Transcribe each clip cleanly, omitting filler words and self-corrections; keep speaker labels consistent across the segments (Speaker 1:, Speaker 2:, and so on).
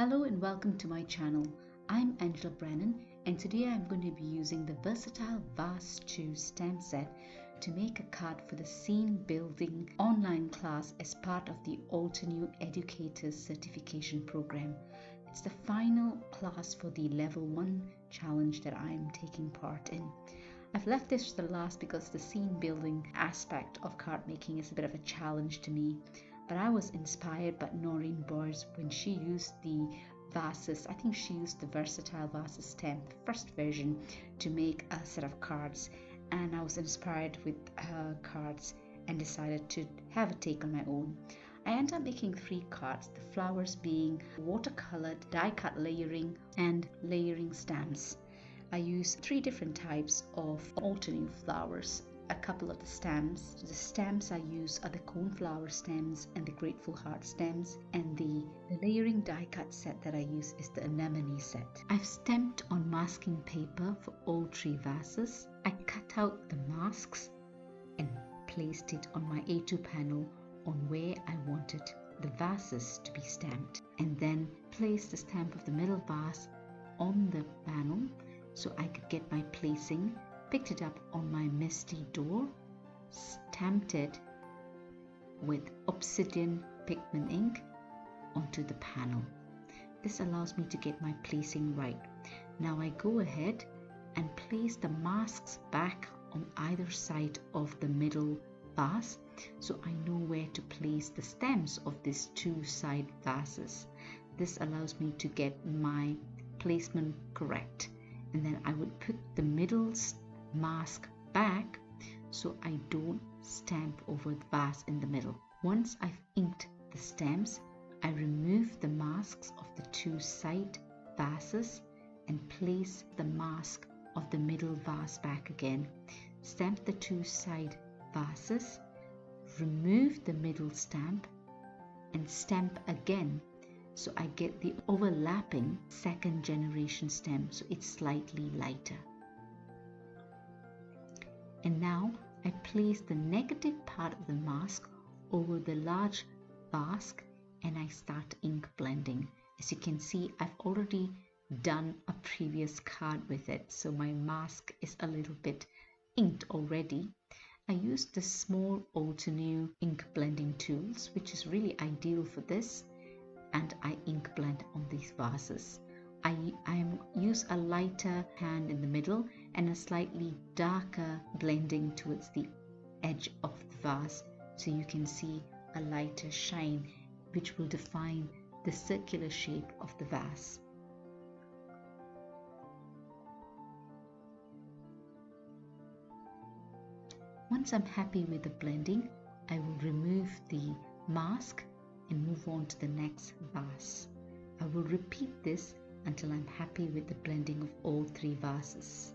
Speaker 1: Hello and welcome to my channel. I'm Angela Brennan and today I'm going to be using the Versatile Vase 2 stamp set to make a card for the Scene Building online class as part of the Altenew Educators Certification Program. It's the final class for the Level 1 challenge that I'm taking part in. I've left this to the last because the scene building aspect of card making is a bit of a challenge to me. But I was inspired by Noreen Boers when she used the vases. I think she used the Versatile Vases stamp, the first version, to make a set of cards. And I was inspired with her cards and decided to have a take on my own. I ended up making 3 cards, the flowers being watercolored, die-cut layering, and layering stamps. I used 3 different types of Altenew flowers. A couple of the stamps I use are the Coneflower stems and the Grateful Heart stems, and the layering die cut set that I use is the Anemone set. I've stamped on masking paper for all 3 vases. I cut out the masks and placed it on my A2 panel on where I wanted the vases to be stamped, and then placed the stamp of the middle vase on the panel so I could get my placing. Picked it up on my Misty door, stamped it with obsidian pigment ink onto the panel. This allows me to get my placing right. Now I go ahead and place the masks back on either side of the middle vase so I know where to place the stems of these 2 side vases. This allows me to get my placement correct, and then I would put the middle mask back so I don't stamp over the vase in the middle. Once I've inked the stamps, I remove the masks of the 2 side vases and place the mask of the middle vase back again. Stamp the 2 side vases, remove the middle stamp and stamp again so I get the overlapping 2nd generation stamp, so it's slightly lighter. And now I place the negative part of the mask over the large vase and I start ink blending. As you can see, I've already done a previous card with it, so my mask is a little bit inked already. I used the small Altenew ink blending tools, which is really ideal for this, and I ink blend on these vases. I use a lighter hand in the middle and a slightly darker blending towards the edge of the vase so you can see a lighter shine which will define the circular shape of the vase. Once I'm happy with the blending, I will remove the mask and move on to the next vase. I will repeat this until I'm happy with the blending of all 3 vases.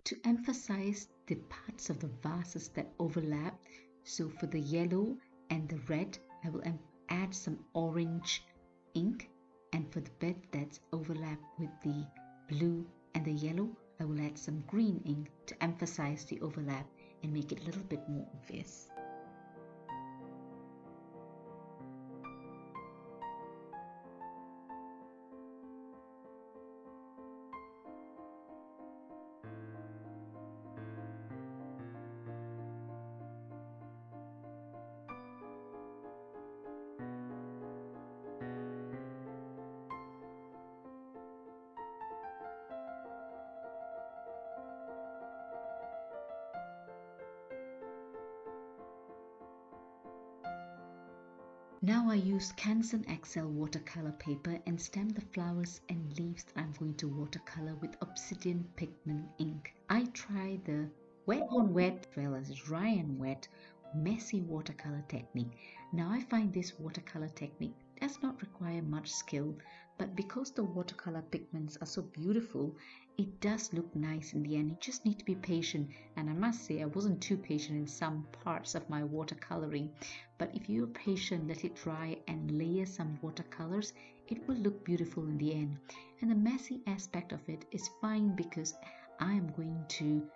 Speaker 1: to emphasize the parts of the vases that overlap. So for the yellow and the red, I will add some orange ink, and for the bed that's overlap with the blue and the yellow, I will add some green ink to emphasize the overlap and make it a little bit more obvious. Now I use Canson XL watercolor paper and stamp the flowers and leaves that I'm going to watercolor with obsidian pigment ink. I try the wet on wet as well as dry and wet messy watercolor technique. Now I find this watercolor technique does not require much skill, but because the watercolor pigments are so beautiful, it does look nice in the end. You just need to be patient, and I must say I wasn't too patient in some parts of my watercoloring, but if you're patient, let it dry and layer some watercolors, it will look beautiful in the end. And the messy aspect of it is fine because I am going to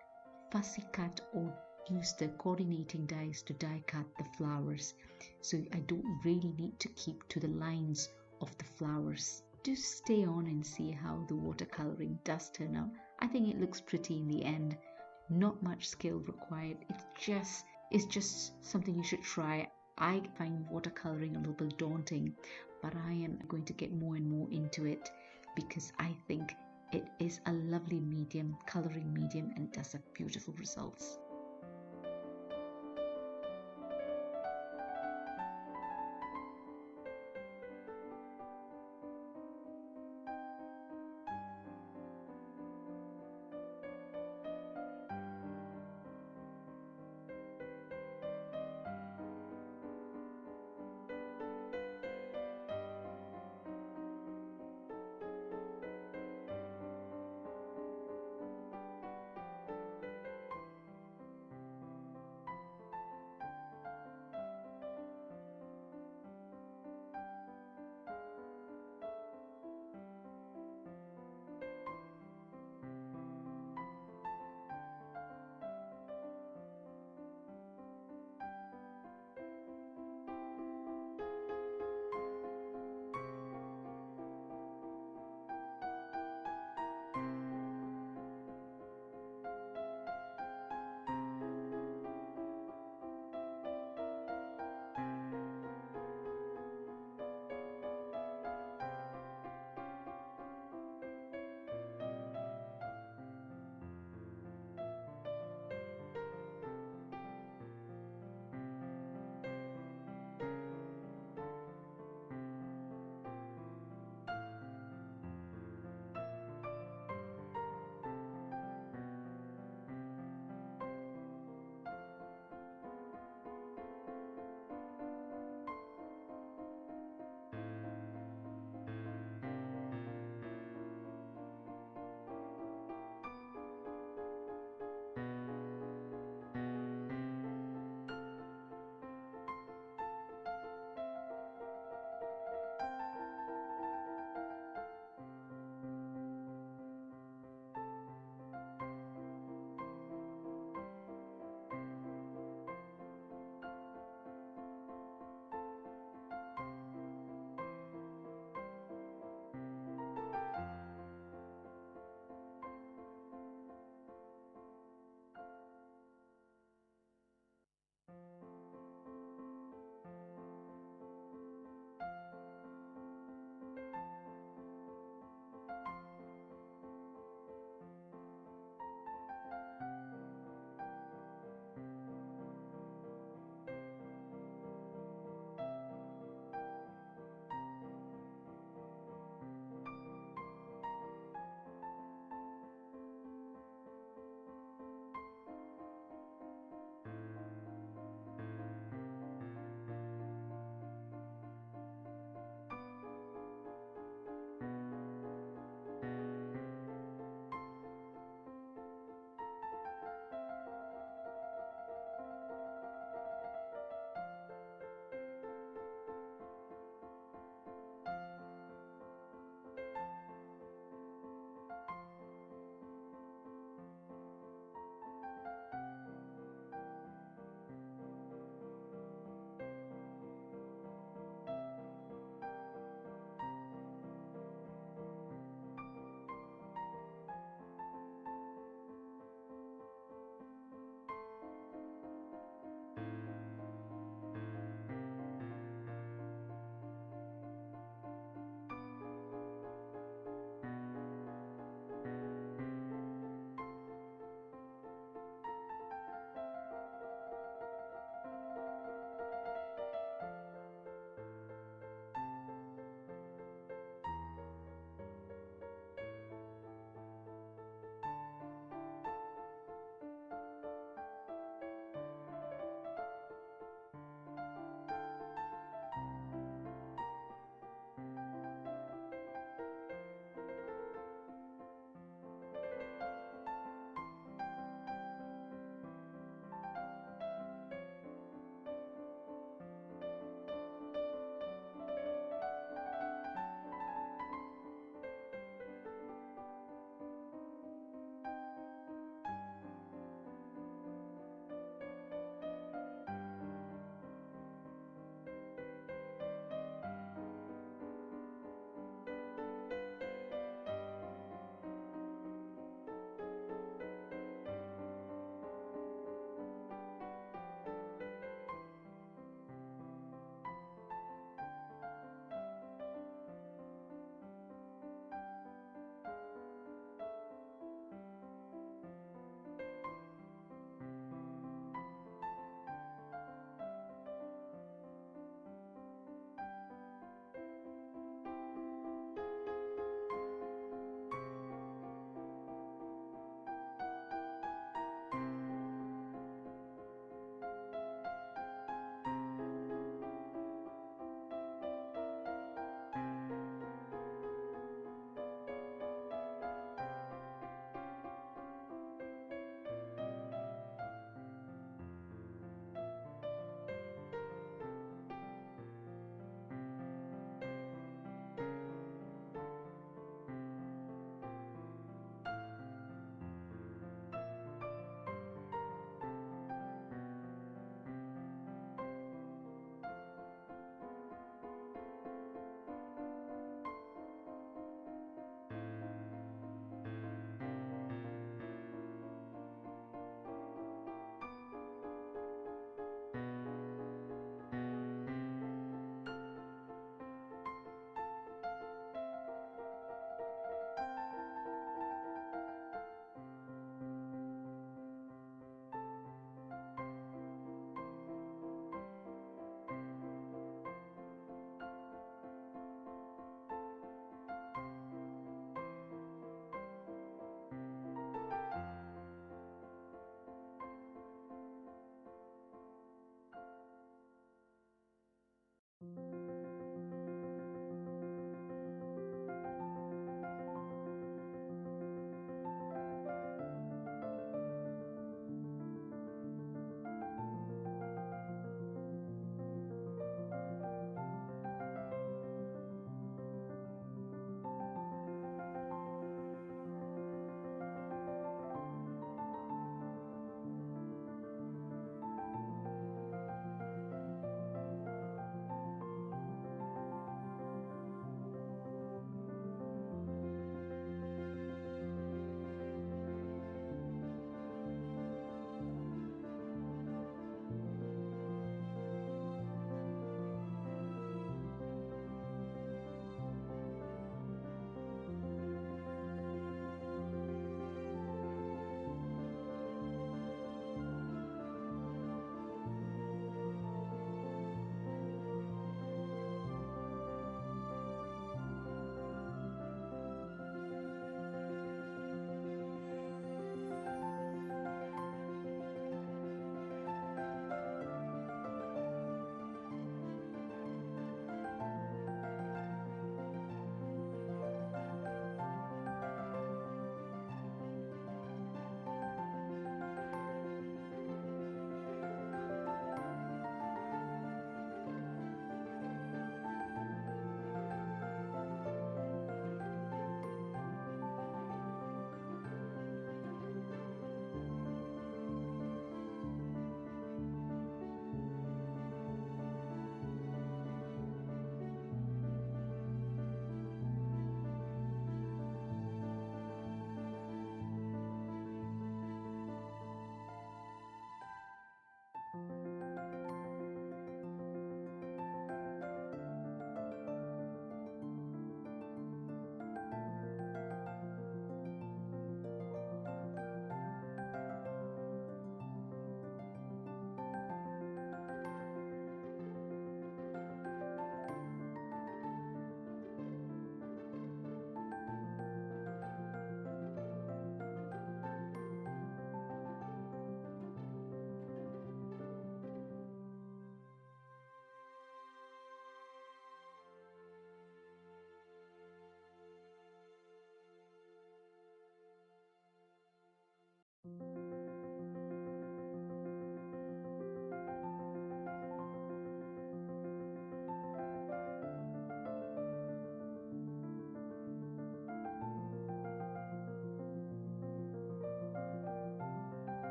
Speaker 1: fussy cut or use the coordinating dies to die cut the flowers, so I don't really need to keep to the lines of the flowers. Just stay on and see how the watercoloring does turn out. I think it looks pretty in the end. Not much skill required. It's just something you should try. I find watercoloring a little bit daunting, but I am going to get more and more into it because I think it is a lovely medium, coloring medium, and it does have beautiful results.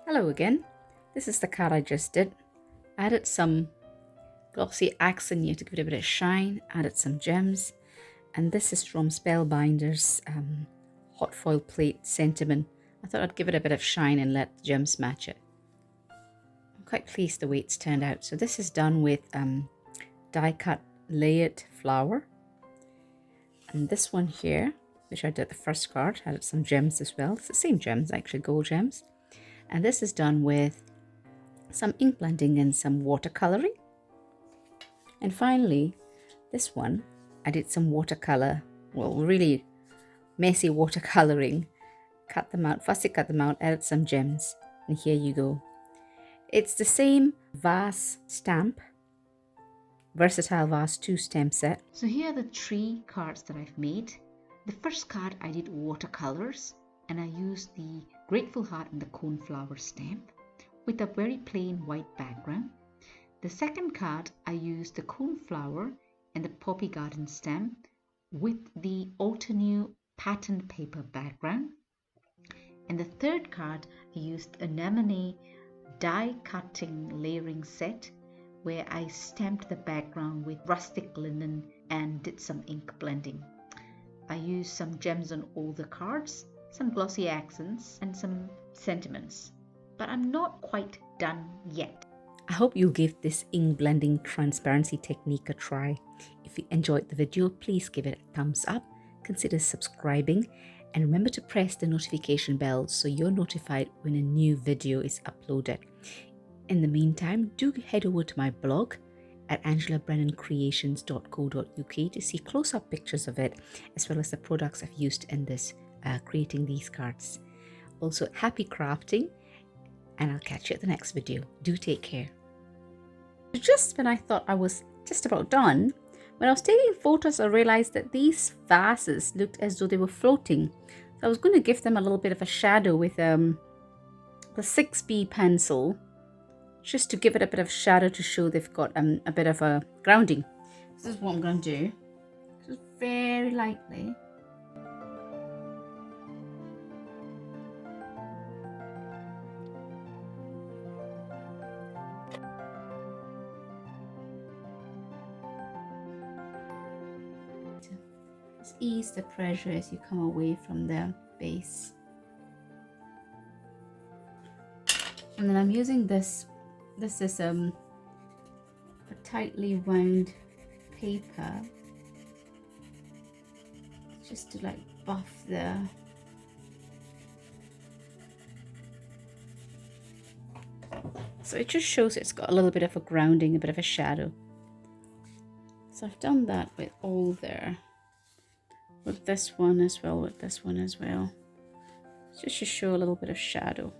Speaker 2: Hello again. This is the card I just did. Added some glossy accent here to give it a bit of shine. Added some gems. And this is from Spellbinder's hot foil plate sentiment. I thought I'd give it a bit of shine and let the gems match it. I'm quite pleased the way it's turned out. So this is done with die cut layered flower. And this one here, which I did the first card, added some gems as well. It's the same gems, actually, gold gems. And this is done with some ink blending and some watercoloring. And finally, this one, I did some watercolor, well, really messy watercoloring. Cut them out, fussy cut them out, added some gems, and here you go. It's the same vase stamp, Versatile Vase 2 stamp set.
Speaker 1: So here are the 3 cards that I've made. The first card I did watercolors, and I used the Grateful Heart and the Coneflower stamp with a very plain white background. The second card I used the Coneflower and the Poppy Garden stamp with the Altenew patterned paper background. And the third card I used Anemone die cutting layering set where I stamped the background with rustic linen and did some ink blending. I used some gems on all the cards, some glossy accents and some sentiments, but I'm not quite done yet.
Speaker 2: I hope you'll give this ink blending transparency technique a try. If you enjoyed the video, please give it a thumbs up, consider subscribing, and remember to press the notification bell so you're notified when a new video is uploaded. In the meantime, do head over to my blog at angelabrennanCreations.co.uk to see close-up pictures of it, as well as the products I've used in this creating these cards. Also, happy crafting, and I'll catch you at the next video. Do take care. Just when I thought I was just about done, when I was taking photos, I realized that these vases looked as though they were floating. So I was going to give them a little bit of a shadow with the 6B pencil, just to give it a bit of shadow to show they've got a bit of a grounding. This is what I'm going to do. Just very lightly. Just ease the pressure as you come away from the base. And then I'm using this. This is a tightly wound paper, just to like buff the so it just shows it's got a little bit of a grounding, a bit of a shadow. So I've done that with all there, with this one as well, with this one as well, just to show a little bit of shadow.